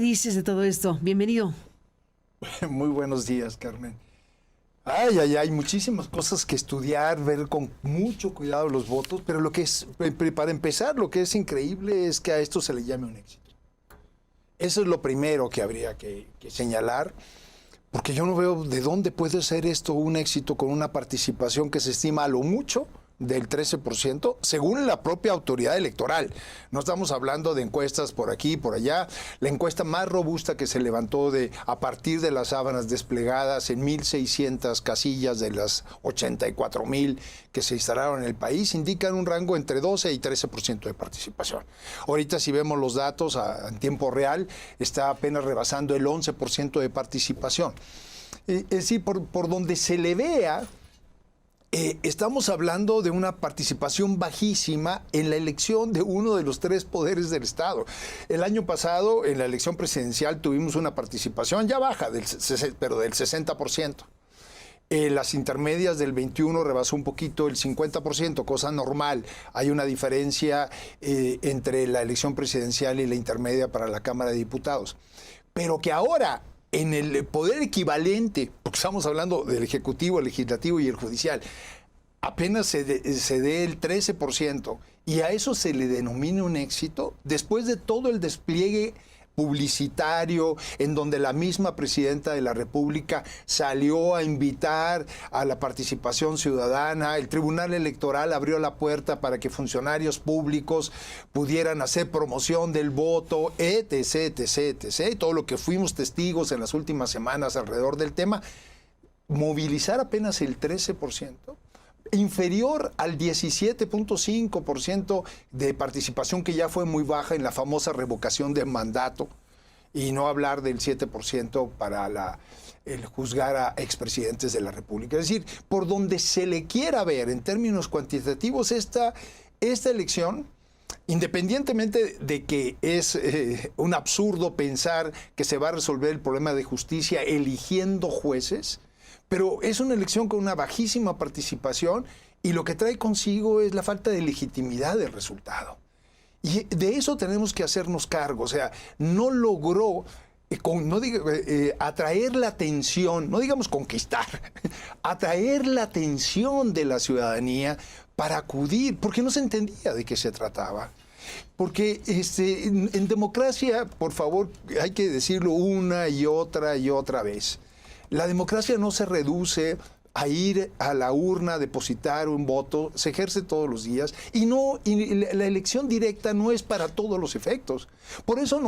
Dices de todo esto? Bienvenido. Muy buenos días, Carmen. Hay muchísimas cosas que estudiar, ver con mucho cuidado los votos, pero para empezar, lo que es increíble es que a esto se le llame un éxito. Eso es lo primero que habría que señalar, porque yo no veo de dónde puede ser esto un éxito con una participación que se estima a lo mucho del 13%, según la propia autoridad electoral. No estamos hablando de encuestas por aquí y por allá. La encuesta más robusta que se levantó a partir de las sábanas desplegadas en 1,600 casillas de las 84,000 que se instalaron en el país indican un rango entre 12 y 13% de participación. Ahorita, si vemos los datos en tiempo real, está apenas rebasando el 11% de participación. Es decir, por donde se le vea, estamos hablando de una participación bajísima en la elección de uno de los tres poderes del Estado. El año pasado, en la elección presidencial, tuvimos una participación ya baja, pero del 60%. Las intermedias del 21 rebasó un poquito el 50%, cosa normal. Hay una diferencia entre la elección presidencial y la intermedia para la Cámara de Diputados. Pero que ahora, en el poder equivalente, porque estamos hablando del Ejecutivo, el Legislativo y el Judicial, apenas se dé el 13%, y a eso se le denomina un éxito, después de todo el despliegue publicitario, en donde la misma presidenta de la República salió a invitar a la participación ciudadana, el Tribunal Electoral abrió la puerta para que funcionarios públicos pudieran hacer promoción del voto, etc., etc., etc., todo lo que fuimos testigos en las últimas semanas alrededor del tema. Movilizar apenas el 13%, inferior al 17.5% de participación, que ya fue muy baja en la famosa revocación de mandato, y no hablar del 7% para el juzgar a expresidentes de la República. Es decir, por donde se le quiera ver en términos cuantitativos esta elección, independientemente de que es un absurdo pensar que se va a resolver el problema de justicia eligiendo jueces, pero es una elección con una bajísima participación, y lo que trae consigo es la falta de legitimidad del resultado. Y de eso tenemos que hacernos cargo. O sea, no logró atraer la atención, no digamos conquistar, atraer la atención de la ciudadanía para acudir, porque no se entendía de qué se trataba. Porque en democracia, por favor, hay que decirlo una y otra vez. La democracia no se reduce a ir a la urna a depositar un voto, se ejerce todos los días, y la elección directa no es para todos los efectos. Por eso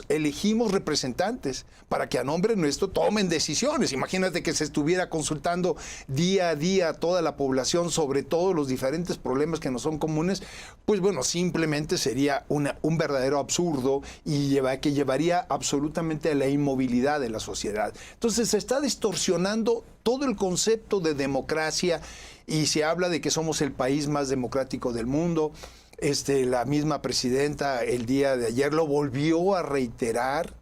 elegimos representantes, para que a nombre nuestro tomen decisiones. Imagínate que se estuviera consultando día a día a toda la población sobre todos los diferentes problemas que nos son comunes, pues bueno, simplemente sería un verdadero absurdo, y que llevaría absolutamente a la inmovilidad de la sociedad. Entonces se está distorsionando todo el concepto de democracia, y se habla de que somos el país más democrático del mundo. La misma presidenta el día de ayer lo volvió a reiterar.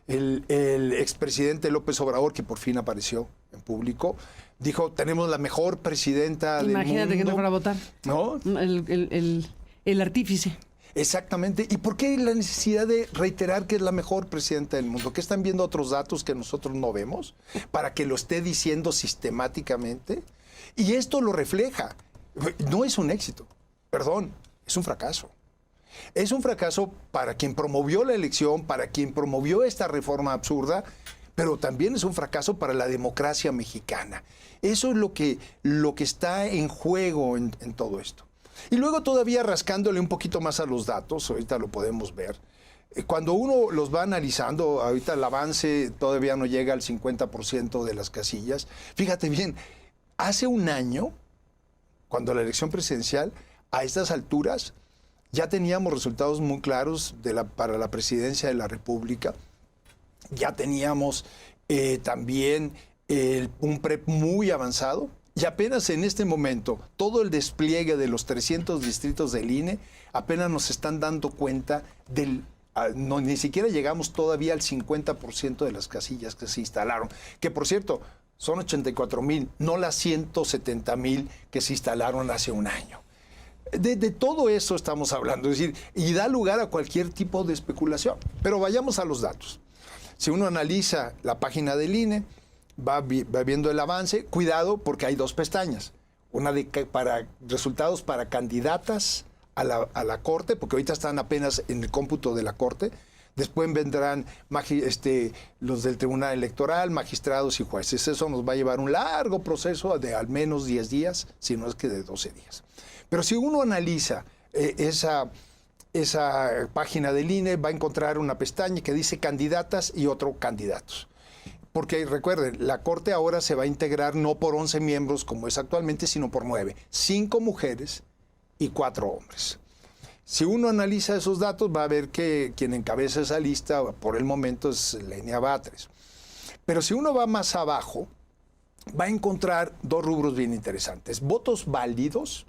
El expresidente López Obrador, que por fin apareció en público, dijo: tenemos la mejor presidenta del mundo. Imagínate que no fuera a votar, ¿no? El artífice. Exactamente. ¿Y por qué la necesidad de reiterar que es la mejor presidenta del mundo? ¿Que están viendo otros datos que nosotros no vemos para que lo esté diciendo sistemáticamente? Y esto lo refleja. No es un éxito, perdón, es un fracaso. Es un fracaso para quien promovió la elección, para quien promovió esta reforma absurda, pero también es un fracaso para la democracia mexicana. Eso es lo que está en juego en todo esto. Y luego, todavía rascándole un poquito más a los datos, ahorita lo podemos ver, cuando uno los va analizando, ahorita el avance todavía no llega al 50% de las casillas. Fíjate bien, hace un año, cuando la elección presidencial, a estas alturas, ya teníamos resultados muy claros para la presidencia de la República. Ya teníamos también un PREP muy avanzado. Y apenas en este momento, todo el despliegue de los 300 distritos del INE, apenas nos están dando cuenta ni siquiera llegamos todavía al 50% de las casillas que se instalaron. Que, por cierto, son 84,000, no las 170,000 que se instalaron hace un año. De todo eso estamos hablando, es decir, y da lugar a cualquier tipo de especulación. Pero vayamos a los datos. Si uno analiza la página del INE, va viendo el avance. Cuidado, porque hay dos pestañas. Una para resultados para candidatas a la Corte, porque ahorita están apenas en el cómputo de la Corte. Después vendrán los del Tribunal Electoral, magistrados y jueces. Eso nos va a llevar un largo proceso de al menos 10 días, si no es que de 12 días. Pero si uno analiza esa página del INE, va a encontrar una pestaña que dice candidatas y otro candidatos. Porque recuerden, la Corte ahora se va a integrar no por 11 miembros como es actualmente, sino por 9. 5 mujeres y 4 hombres. Si uno analiza esos datos, va a ver que quien encabeza esa lista por el momento es Lenia Batres. Pero si uno va más abajo, va a encontrar dos rubros bien interesantes. Votos válidos.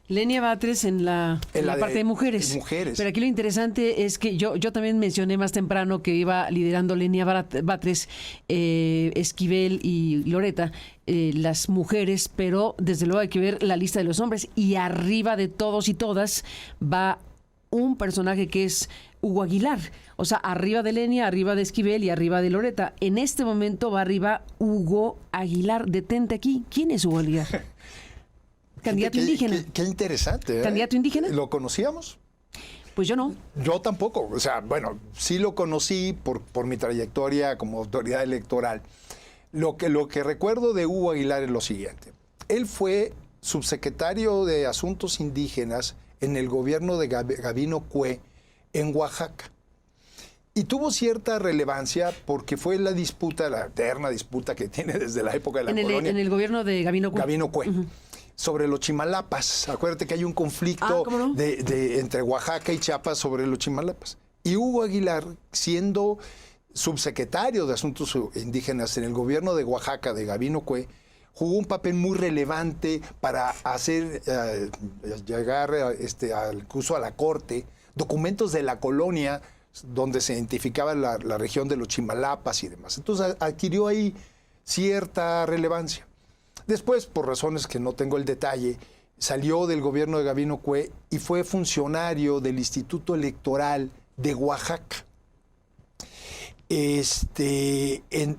Lenia Batres en la parte de mujeres. Pero aquí lo interesante es que yo también mencioné más temprano que iba liderando Lenia Batres, Esquivel y Loreta, las mujeres, pero desde luego hay que ver la lista de los hombres. Y arriba de todos y todas va un personaje que es Hugo Aguilar. O sea, arriba de Lenia, arriba de Esquivel y arriba de Loreta. En este momento va arriba Hugo Aguilar. Detente aquí. ¿Quién es Hugo Aguilar? Candidato indígena. Qué interesante. ¿Candidato indígena? ¿Lo conocíamos? Pues yo no. Yo tampoco. O sea, bueno, sí lo conocí por mi trayectoria como autoridad electoral. Lo que recuerdo de Hugo Aguilar es lo siguiente. Él fue subsecretario de Asuntos Indígenas en el gobierno de Gabino Cue en Oaxaca. Y tuvo cierta relevancia porque fue la eterna disputa que tiene desde la época de la colonia. En el gobierno de Gabino Cue. Gabino Cue. Sobre los chimalapas. Acuérdate que hay un conflicto ¿cómo no? entre Oaxaca y Chiapas sobre los chimalapas. Y Hugo Aguilar, siendo subsecretario de Asuntos Indígenas en el gobierno de Oaxaca, de Gabino Cue, jugó un papel muy relevante para hacer llegar incluso a la Corte documentos de la colonia donde se identificaba la región de los chimalapas y demás. Entonces adquirió ahí cierta relevancia. Después, por razones que no tengo el detalle, salió del gobierno de Gabino Cue y fue funcionario del Instituto Electoral de Oaxaca.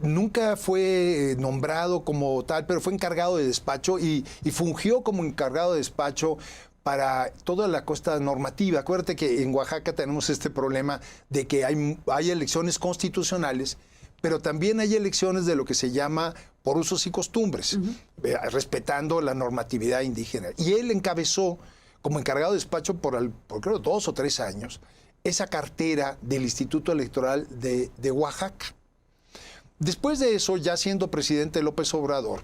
Nunca fue nombrado como tal, pero fue encargado de despacho y fungió como encargado de despacho para toda la costa normativa. Acuérdate que en Oaxaca tenemos este problema de que hay elecciones constitucionales, pero también hay elecciones de lo que se llama por usos y costumbres, respetando la normatividad indígena. Y él encabezó, como encargado de despacho por creo 2 o 3 años, esa cartera del Instituto Electoral de Oaxaca. Después de eso, ya siendo presidente López Obrador,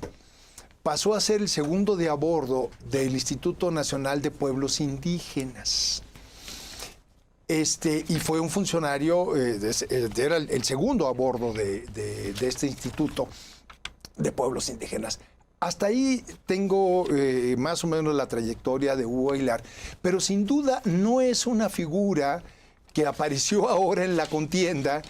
pasó a ser el segundo de a bordo del Instituto Nacional de Pueblos Indígenas. Y fue un funcionario, era el segundo a bordo de este Instituto de Pueblos Indígenas. Hasta ahí tengo más o menos la trayectoria de Hugo Aguilar, pero sin duda no es una figura que apareció ahora en la contienda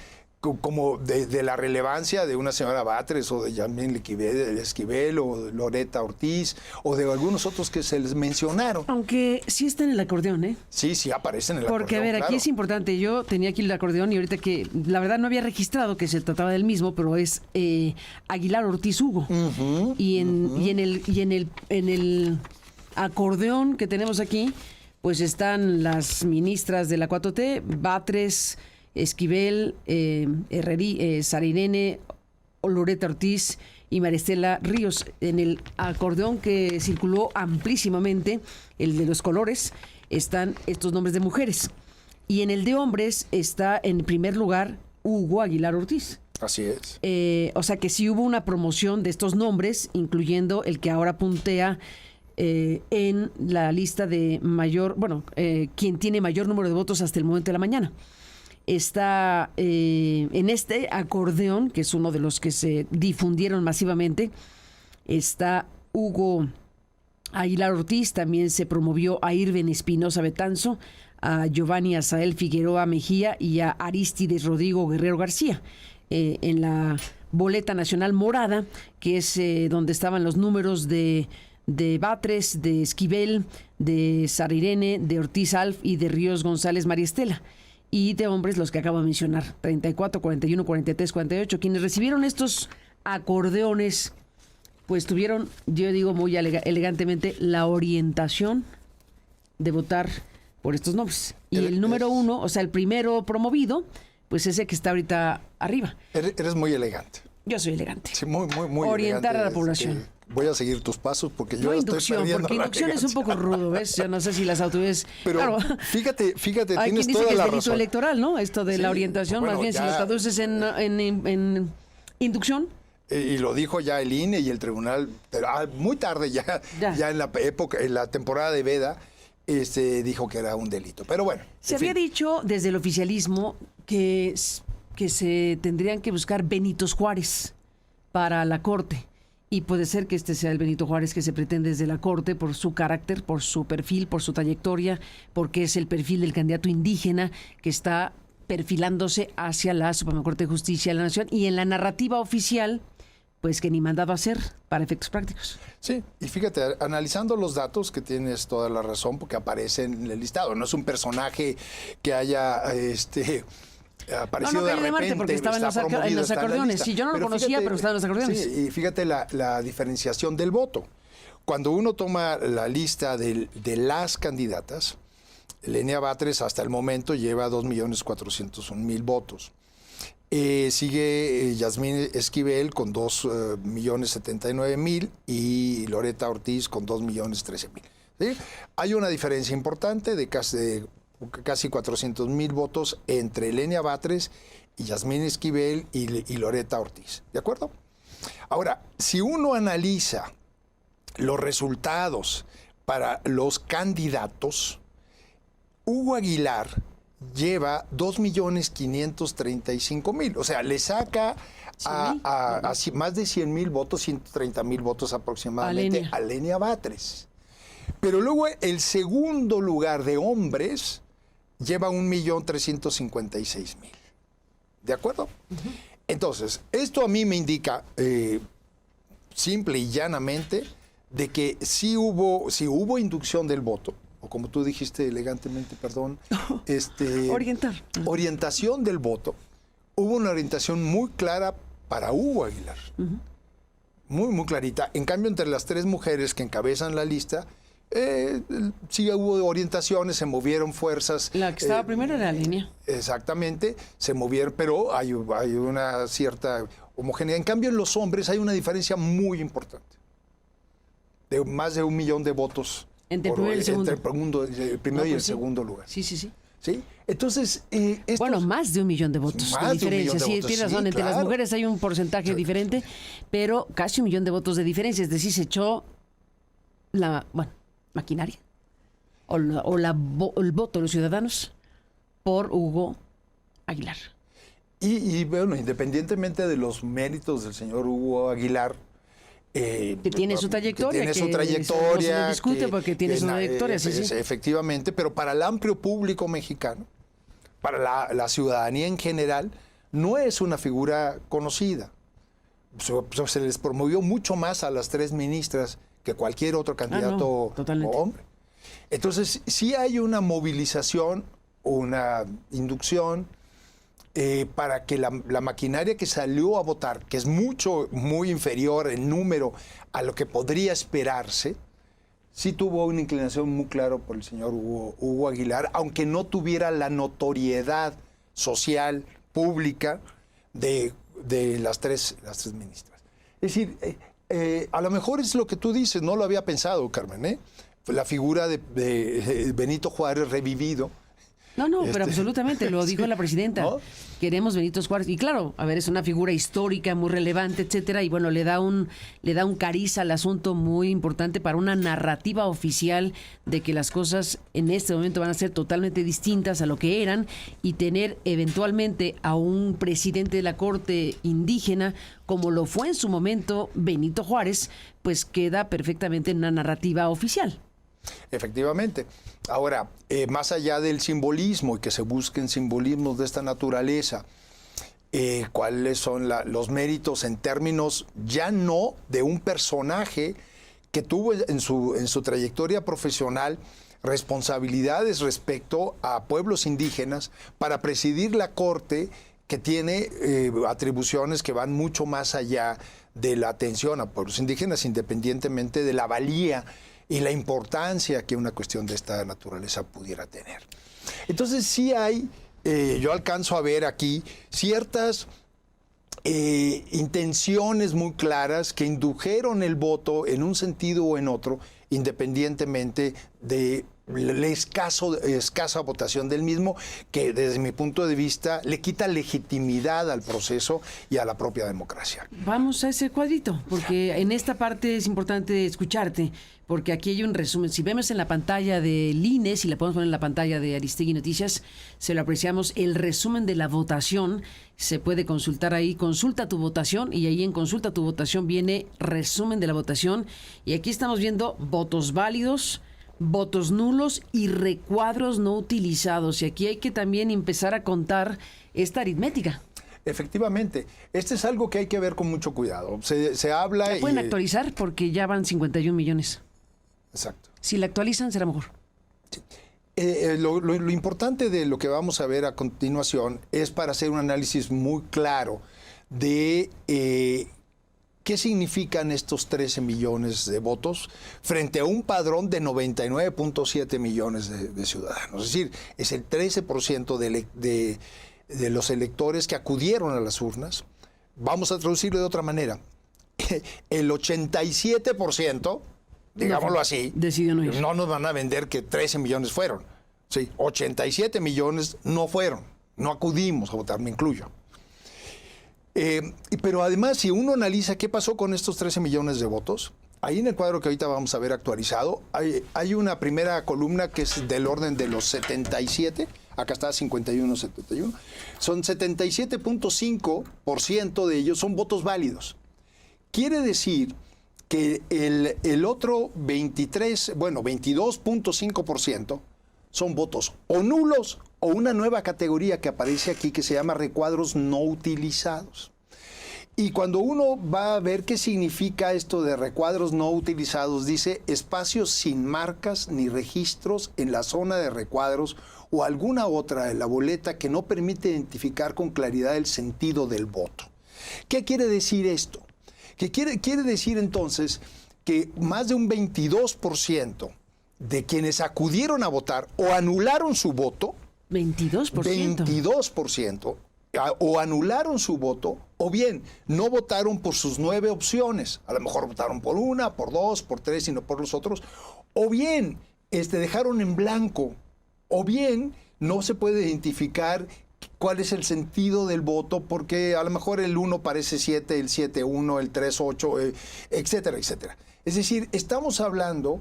como de la relevancia de una señora Batres o de Yamil Esquivel o de Loreta Ortiz o de algunos otros que se les mencionaron. Aunque sí está en el acordeón, ¿eh? Sí, aparecen en el acordeón. Porque, a ver, aquí es importante. Yo tenía aquí el acordeón y ahorita que la verdad no había registrado que se trataba del mismo, pero es Aguilar Ortiz Hugo. Y en el acordeón que tenemos aquí, pues están las ministras de la 4T, Batres, Esquivel, Sarinene, Loreta Ortiz y Maristela Ríos. En el acordeón que circuló amplísimamente, el de los colores, están estos nombres de mujeres. Y en el de hombres está en primer lugar Hugo Aguilar Ortiz. Así es. O sea que sí hubo una promoción de estos nombres, incluyendo el que ahora puntea en la lista de quien tiene mayor número de votos hasta el momento de la mañana. Está en este acordeón, que es uno de los que se difundieron masivamente, está Hugo Aguilar Ortiz. También se promovió a Irben Espinosa Betanzo, a Giovanni Azael Figueroa Mejía y a Arístides Rodrigo Guerrero García. En la boleta nacional morada, que es donde estaban los números de de Batres, de Esquivel, de Sara Irene, de Ortiz Alf y de Ríos González María Estela. Y de hombres los que acabo de mencionar, 34, 41, 43, 48. Quienes recibieron estos acordeones, pues tuvieron, yo digo muy elegantemente, la orientación de votar por estos nombres. Y el número uno, o sea, el primero promovido, pues ese que está ahorita arriba. Eres muy elegante. Yo soy elegante. Sí, muy orientar elegante, a la población. Voy a seguir tus pasos porque yo inducción, estoy perdiendo porque inducción es un poco rudo, ¿ves? Yo no sé si las autoridades... Pero claro, fíjate, hay tienes quien dice toda que es la delito razón. electoral, ¿no? Esto de la orientación, bueno, más bien ya, si lo traduces en inducción. Y lo dijo ya el INE y el tribunal, pero muy tarde ya en la época, en la temporada de veda, dijo que era un delito. Pero bueno. Se había dicho desde el oficialismo que se tendrían que buscar Benitos Juárez para la Corte. Y puede ser que este sea el Benito Juárez que se pretende desde la Corte por su carácter, por su perfil, por su trayectoria, porque es el perfil del candidato indígena que está perfilándose hacia la Suprema Corte de Justicia de la Nación y en la narrativa oficial, pues que ni mandado a hacer para efectos prácticos. Sí, y fíjate, analizando los datos, que tienes toda la razón, porque aparece en el listado, no es un personaje que haya aparecido de repente, porque estaba en los acordeones. Sí, yo no lo conocía, pero estaba en los acordeones. Sí, y fíjate la diferenciación del voto. Cuando uno toma la lista de las candidatas, Lenia Batres hasta el momento lleva 2.401.000 votos. Sigue Yasmín Esquivel con 2.079.000 y Loreta Ortiz con 2.013.000. ¿Sí? Hay una diferencia importante de casi 400.000 votos entre Lenia Batres y Yasmín Esquivel y Loreta Ortiz. ¿De acuerdo? Ahora, si uno analiza los resultados para los candidatos, Hugo Aguilar lleva 2.535.000. O sea, le saca a más de 100.000 votos, 130.000 votos aproximadamente a Lenia Batres. Pero luego el segundo lugar de hombres lleva 1.356.000. ¿De acuerdo? Uh-huh. Entonces, esto a mí me indica, simple y llanamente, de que sí hubo inducción del voto, o como tú dijiste elegantemente, perdón, orientación del voto. Hubo una orientación muy clara para Hugo Aguilar. Uh-huh. Muy clarita. En cambio, entre las tres mujeres que encabezan la lista, sí hubo orientaciones, se movieron fuerzas. La que estaba primero era Lenia. Exactamente, se movieron, pero hay una cierta homogeneidad. En cambio, en los hombres hay una diferencia muy importante, de más de 1 millón de votos entre el primero y el segundo. Entre el primero y el segundo lugar. Sí. ¿Sí? Entonces, bueno, más de 1 millón de votos de diferencia. Sí, tienes razón, entre las mujeres hay un porcentaje diferente, pero casi 1 millón de votos de diferencia. Es decir, se echó maquinaria o el voto de los ciudadanos por Hugo Aguilar. Y bueno, independientemente de los méritos del señor Hugo Aguilar, que tiene su trayectoria. Que tiene su trayectoria. No se discute porque tiene su trayectoria, sí. Efectivamente, pero para el amplio público mexicano, para la ciudadanía en general, no es una figura conocida. Se les promovió mucho más a las tres ministras que cualquier otro candidato o hombre. Entonces, sí hay una movilización, una inducción para que la maquinaria que salió a votar, que es muy inferior en número a lo que podría esperarse, sí tuvo una inclinación muy clara por el señor Hugo Aguilar, aunque no tuviera la notoriedad social, pública, de las tres ministras. Es decir, a lo mejor es lo que tú dices, no lo había pensado, Carmen, la figura de Benito Juárez revivido. No, pero absolutamente, lo dijo la presidenta. ¿No? Queremos Benito Juárez. Y claro, a ver, es una figura histórica, muy relevante, etcétera, y bueno, le da un cariz al asunto muy importante para una narrativa oficial de que las cosas en este momento van a ser totalmente distintas a lo que eran, y tener eventualmente a un presidente de la Corte indígena, como lo fue en su momento Benito Juárez, pues queda perfectamente en una narrativa oficial. Efectivamente. Ahora, más allá del simbolismo y que se busquen simbolismos de esta naturaleza, cuáles son los méritos en términos ya no de un personaje que tuvo en su trayectoria profesional responsabilidades respecto a pueblos indígenas para presidir la Corte, que tiene atribuciones que van mucho más allá de la atención a pueblos indígenas, independientemente de la valía y la importancia que una cuestión de esta naturaleza pudiera tener. Entonces sí hay, yo alcanzo a ver aquí ciertas intenciones muy claras que indujeron el voto en un sentido o en otro, independientemente de la escasa votación del mismo, que desde mi punto de vista le quita legitimidad al proceso y a la propia democracia. Vamos a ese cuadrito, porque en esta parte es importante escucharte, porque aquí hay un resumen. Si vemos en la pantalla del INE, si la podemos poner en la pantalla de Aristegui Noticias, se lo apreciamos, el resumen de la votación, se puede consultar ahí, consulta tu votación, y ahí en consulta tu votación viene resumen de la votación, y aquí estamos viendo votos válidos, votos nulos y recuadros no utilizados. Y aquí hay que también empezar a contar esta aritmética. Efectivamente, este es algo que hay que ver con mucho cuidado. Se habla... ¿La pueden actualizar? Porque ya van 51 millones. Exacto. Si la actualizan, será mejor. Sí. Lo importante de lo que vamos a ver a continuación es para hacer un análisis muy claro de... ¿qué significan estos 13 millones de votos frente a un padrón de 99.7 millones de ciudadanos? Es decir, es el 13% de los electores que acudieron a las urnas. Vamos a traducirlo de otra manera. El 87%, digámoslo así, decidió no ir. No nos van a vender que 13 millones fueron. Sí, 87 millones no fueron. No acudimos a votar, me incluyo. Pero además, si uno analiza qué pasó con estos 13 millones de votos, ahí en el cuadro que ahorita vamos a ver actualizado, hay una primera columna que es del orden de los 77, acá está 51, 71, son 77.5% de ellos son votos válidos. Quiere decir que el otro 22.5% son votos o nulos o una nueva categoría que aparece aquí que se llama recuadros no utilizados. Y cuando uno va a ver qué significa esto de recuadros no utilizados, dice espacios sin marcas ni registros en la zona de recuadros o alguna otra de la boleta que no permite identificar con claridad el sentido del voto. ¿Qué quiere decir esto? Que quiere decir entonces que más de un 22% de quienes acudieron a votar o anularon su voto, 22%, o anularon su voto, o bien no votaron por sus 9 opciones, a lo mejor votaron por una, por 2, por 3 y no por los otros, o bien dejaron en blanco, o bien no se puede identificar cuál es el sentido del voto, porque a lo mejor el 1 parece 7, el 7, 1, el 3, 8, etcétera, etcétera. Es decir, estamos hablando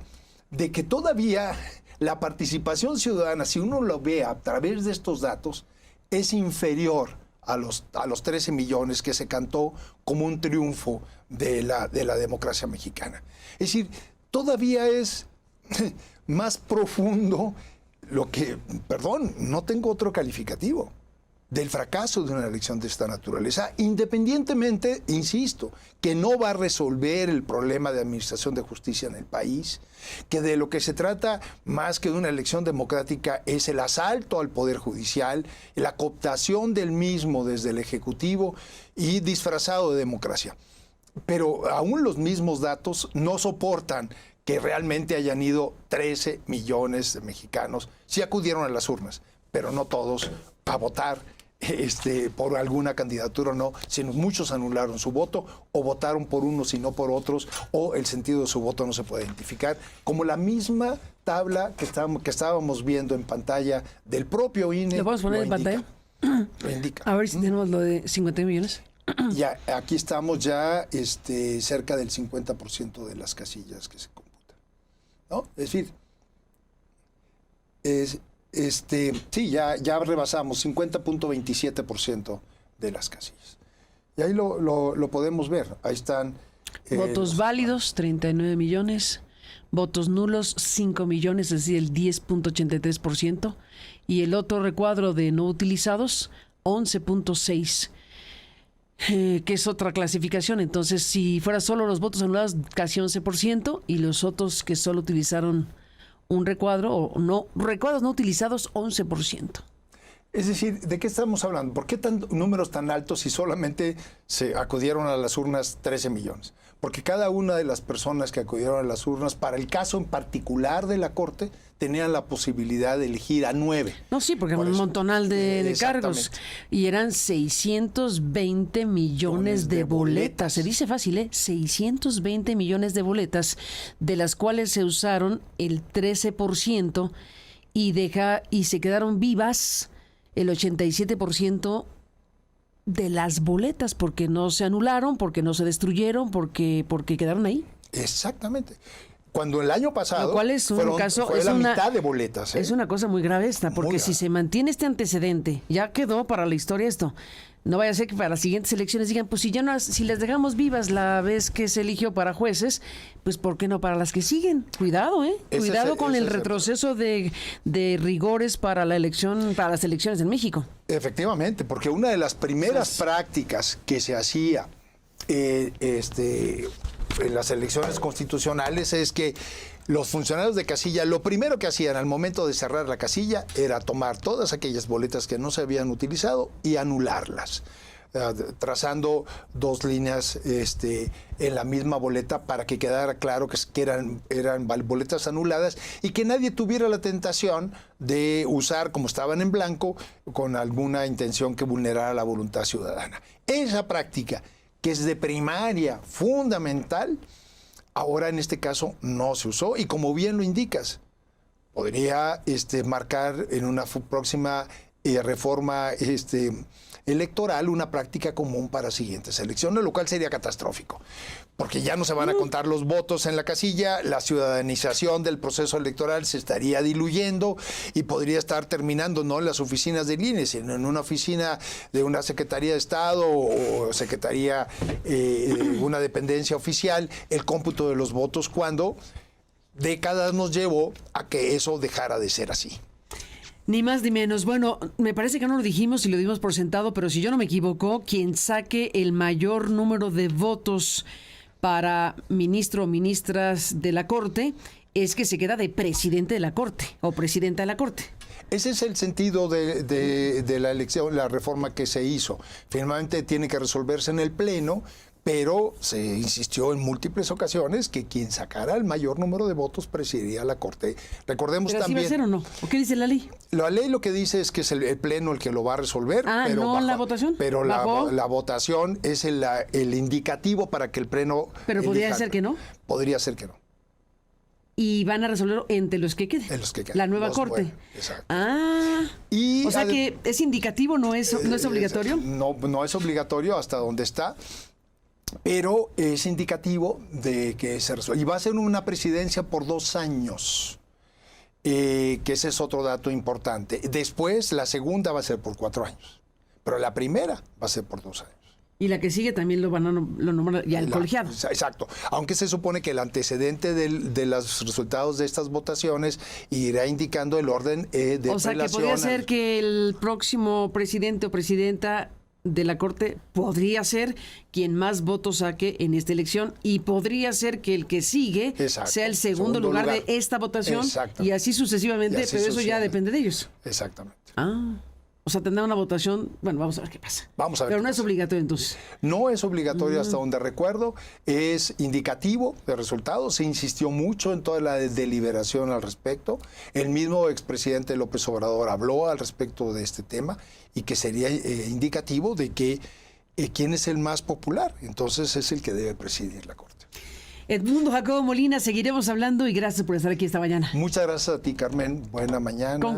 de que todavía la participación ciudadana, si uno lo ve a través de estos datos, es inferior a los 13 millones que se cantó como un triunfo de la democracia mexicana. Es decir, todavía es más profundo lo que, perdón, no tengo otro calificativo, del fracaso de una elección de esta naturaleza, independientemente, insisto, que no va a resolver el problema de administración de justicia en el país, que de lo que se trata más que de una elección democrática es el asalto al Poder Judicial, la cooptación del mismo desde el Ejecutivo y disfrazado de democracia. Pero aún los mismos datos no soportan que realmente hayan ido 13 millones de mexicanos, sí acudieron a las urnas, pero no todos a votar por alguna candidatura o no, sino muchos anularon su voto o votaron por unos y no por otros, o el sentido de su voto no se puede identificar, como la misma tabla que estábamos viendo en pantalla del propio INE. ¿Lo podemos poner en pantalla? Lo indica. A ver si tenemos lo de 50 millones. Ya, aquí estamos ya cerca del 50% de las casillas que se computan, ¿no? Es decir, sí, ya rebasamos 50.27% de las casillas. Y ahí lo podemos ver. Ahí están. Votos válidos, 39 millones. Votos nulos, 5 millones, es decir, el 10.83%. Y el otro recuadro de no utilizados, 11.6. que es otra clasificación. Entonces, si fuera solo los votos anulados, casi 11%, y los otros que solo utilizaron un recuadro, o no, recuadros no utilizados, 11%. Es decir, ¿de qué estamos hablando? ¿Por qué números tan altos si solamente se acudieron a las urnas 13 millones? Porque cada una de las personas que acudieron a las urnas, para el caso en particular de la Corte, tenían la posibilidad de elegir a 9. No, sí, porque un montonal de cargos. Y eran 620 millones de boletas. Se dice fácil, ¿eh? 620 millones de boletas, de las cuales se usaron el 13% y se quedaron vivas el 87% de las boletas, porque no se anularon, porque no se destruyeron, porque quedaron ahí. Exactamente. Cuando el año pasado lo cual es un caso, fue mitad de boletas. Es una cosa muy grave esta, porque si se mantiene este antecedente, ya quedó para la historia esto. No vaya a ser que para las siguientes elecciones digan, pues si les dejamos vivas la vez que se eligió para jueces, pues ¿por qué no para las que siguen? Cuidado, cuidado con el retroceso de rigores para la elección, para las elecciones en México. Efectivamente, porque una de las primeras prácticas que se hacía en las elecciones constitucionales es que los funcionarios de casilla, lo primero que hacían al momento de cerrar la casilla era tomar todas aquellas boletas que no se habían utilizado y anularlas, trazando dos líneas en la misma boleta para que quedara claro que eran boletas anuladas y que nadie tuviera la tentación de usar, como estaban en blanco, con alguna intención que vulnerara la voluntad ciudadana. Esa práctica, que es de primaria, fundamental, ahora en este caso no se usó y como bien lo indicas, podría marcar en una próxima reforma electoral una práctica común para siguientes elecciones, lo cual sería catastrófico, porque ya no se van a contar los votos en la casilla, la ciudadanización del proceso electoral se estaría diluyendo y podría estar terminando no en las oficinas del INE, sino en una oficina de una Secretaría de Estado o Secretaría, una dependencia oficial, el cómputo de los votos, cuando décadas nos llevó a que eso dejara de ser así. Ni más ni menos. Bueno, me parece que no lo dijimos y lo dimos por sentado, pero si yo no me equivoco, quien saque el mayor número de votos para ministro o ministras de la Corte es que se queda de presidente de la Corte o presidenta de la Corte. Ese es el sentido de la elección, la reforma que se hizo. Finalmente tiene que resolverse en el Pleno, pero se insistió en múltiples ocasiones que quien sacara el mayor número de votos presidiría la Corte. Recordemos ¿pero también... ¿Pero así va a ser o no? ¿O qué dice la ley? La ley lo que dice es que es el Pleno el que lo va a resolver. Pero ¿no la votación? Pero la votación es el indicativo para que el Pleno... ¿Pero podría ser que no? Podría ser que no. Y van a resolverlo entre los que queden. En los que queden. La nueva Corte. Bueno, exacto. O sea que es indicativo, ¿no es obligatorio? No es obligatorio hasta donde está, pero es indicativo de que se resuelve. Y va a ser una presidencia por 2 años, que ese es otro dato importante. Después, la segunda va a ser por 4 años, pero la primera va a ser por 2 años. Y la que sigue también lo nombran ya el colegiado. Exacto. Aunque se supone que el antecedente de los resultados de estas votaciones irá indicando el orden de prelación. O sea, que podría ser que el próximo presidente o presidenta de la Corte podría ser quien más votos saque en esta elección y podría ser que el que sigue sea el segundo lugar de esta votación y así sucesivamente, pero eso ya depende de ellos. Exactamente. O sea, tendrá una votación. Bueno, vamos a ver qué pasa. Vamos a ver. Pero no es obligatorio entonces. No es obligatorio hasta donde recuerdo. Es indicativo de resultados. Se insistió mucho en toda la deliberación al respecto. El mismo expresidente López Obrador habló al respecto de este tema y que sería indicativo de que quién es el más popular. Entonces es el que debe presidir la Corte. Edmundo Jacobo Molina, seguiremos hablando y gracias por estar aquí esta mañana. Muchas gracias a ti, Carmen. Buena mañana.